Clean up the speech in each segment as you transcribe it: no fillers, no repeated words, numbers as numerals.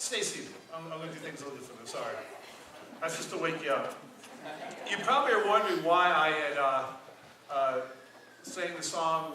Stay seated. I'm going to do things a little different. I'm sorry. That's just to wake you up. You probably are wondering why I had sang the song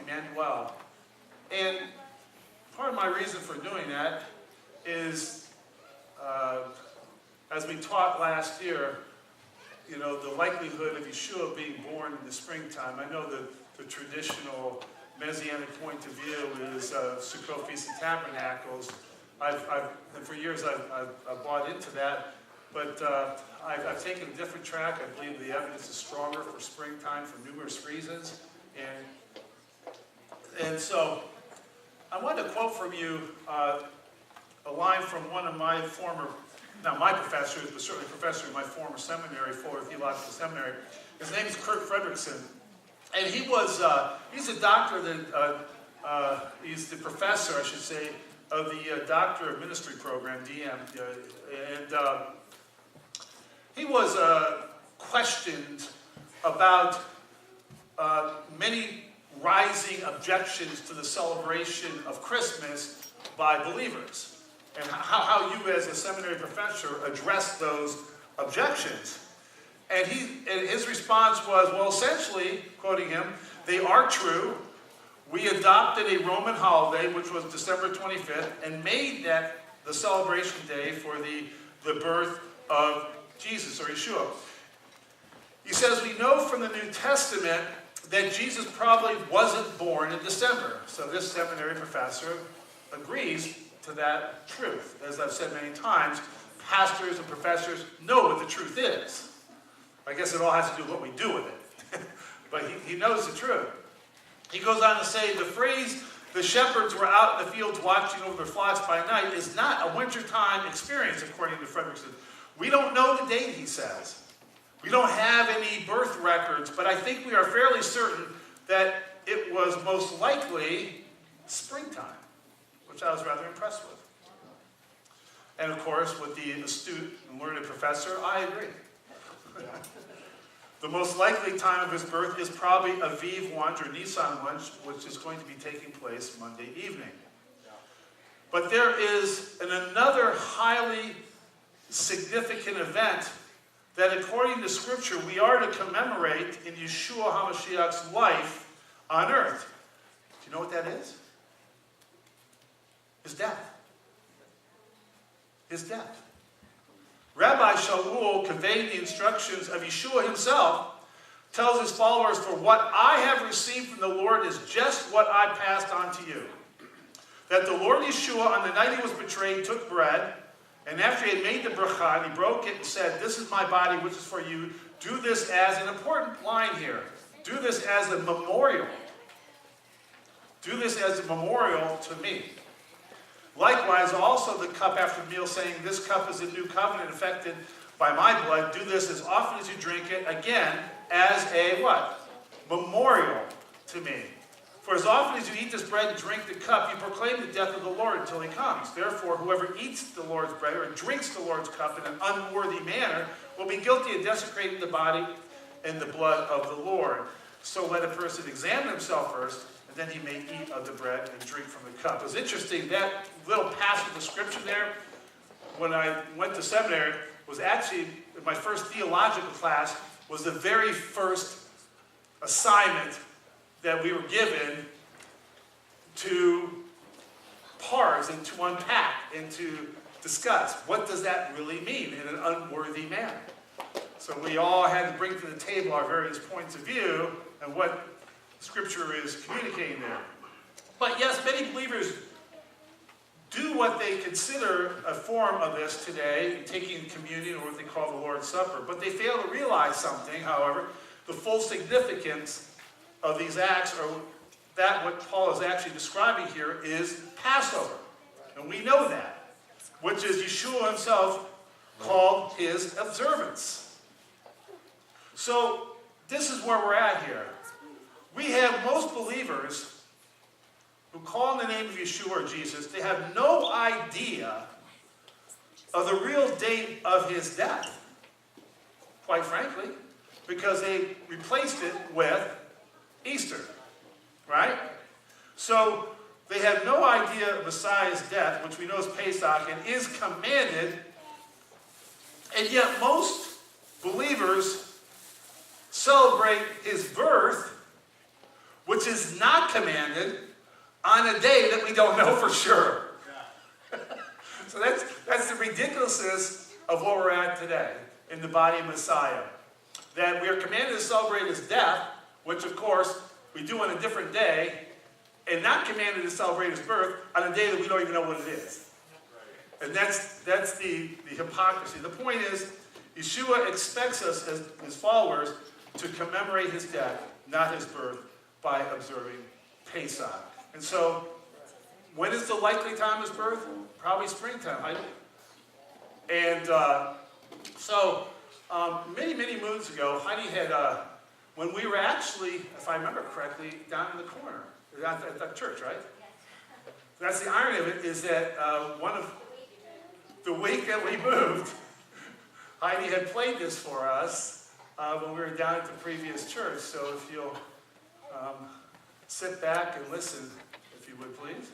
Emmanuel. And part of my reason for doing that is, as we talked last year, you know, the likelihood of Yeshua being born in the springtime. I know the traditional Messianic point of view is Sukkot, Feast of Tabernacles. And for years I've bought into that, but I've taken a different track. I believe the evidence is stronger for springtime for numerous reasons. And so I wanted to quote from you a line from one of my former, not my professors, but certainly a professor in my former seminary, Fuller Theological Seminary. His name is Kurt Fredrickson. And he's a doctor he's the professor, I should say, of the Doctor of Ministry program, DM. And he was questioned about many rising objections to the celebration of Christmas by believers, and how you as a seminary professor address those objections. And his response was, well, essentially, quoting him, they are true. We adopted a Roman holiday, which was December 25th, and made that the celebration day for the birth of Jesus, or Yeshua. He says, we know from the New Testament that Jesus probably wasn't born in December. So this seminary professor agrees to that truth. As I've said many times, pastors and professors know what the truth is. I guess it all has to do with what we do with it. But he knows the truth. He goes on to say, the phrase, the shepherds were out in the fields watching over their flocks by night, is not a wintertime experience, according to Fredrickson. We don't know the date, he says. We don't have any birth records, but I think we are fairly certain that it was most likely springtime, which I was rather impressed with. And of course, with the astute and learned professor, I agree. The most likely time of his birth is probably Aviv lunch or Nisan lunch, which is going to be taking place Monday evening. But there is another highly significant event that, according to Scripture, we are to commemorate in Yeshua HaMashiach's life on earth. Do you know what that is? His death. His death. Rabbi Shaul, conveying the instructions of Yeshua himself, tells his followers, for what I have received from the Lord is just what I passed on to you. That the Lord Yeshua, on the night he was betrayed, took bread, and after he had made the bracha, he broke it and said, this is my body, which is for you. Do this as, an important line here, do this as a memorial. Do this as a memorial to me. Likewise, also the cup after the meal, saying, this cup is a new covenant affected by my blood. Do this as often as you drink it, again, as a what? Memorial to me. For as often as you eat this bread and drink the cup, you proclaim the death of the Lord until he comes. Therefore, whoever eats the Lord's bread or drinks the Lord's cup in an unworthy manner will be guilty of desecrating the body and the blood of the Lord. So let a person examine himself first, and then he may eat of the bread and drink from the cup. It's interesting, that little passage of scripture there, when I went to seminary, was actually, my first theological class, was the very first assignment that we were given to parse and to unpack and to discuss. What does that really mean in an unworthy manner? So we all had to bring to the table our various points of view and what Scripture is communicating there. But yes, many believers do what they consider a form of this today, taking communion or what they call the Lord's Supper. But they fail to realize something, however, the full significance of these acts, or that what Paul is actually describing here, is Passover. And we know that, which is Yeshua himself called his observance. So this is where we're at here. We have most believers who call in the name of Yeshua or Jesus, they have no idea of the real date of his death, quite frankly, because they replaced it with Easter, right? So They have no idea of Messiah's death, which we know is Pesach, and is commanded. And yet most believers celebrate his birth, which is not commanded, on a day that we don't know for sure. So that's the ridiculousness of where we're at today in the body of Messiah. That we are commanded to celebrate his death, which of course we do on a different day, and not commanded to celebrate his birth on a day that we don't even know what it is. And that's the hypocrisy. The point is, Yeshua expects us as his followers to commemorate his death, not his birth, by observing Pesach. And so, when is the likely time of his birth? Probably springtime. And so, many, many moons ago, Heidi had, when we were actually, if I remember correctly, down in the corner, at that church, right? That's the irony of it, is that the week that we moved, Heidi had played this for us when we were down at the previous church. So if you'll sit back and listen, if you would please.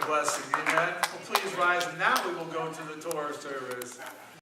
blessing. Amen. Well, please rise, and now we will go to the Torah service.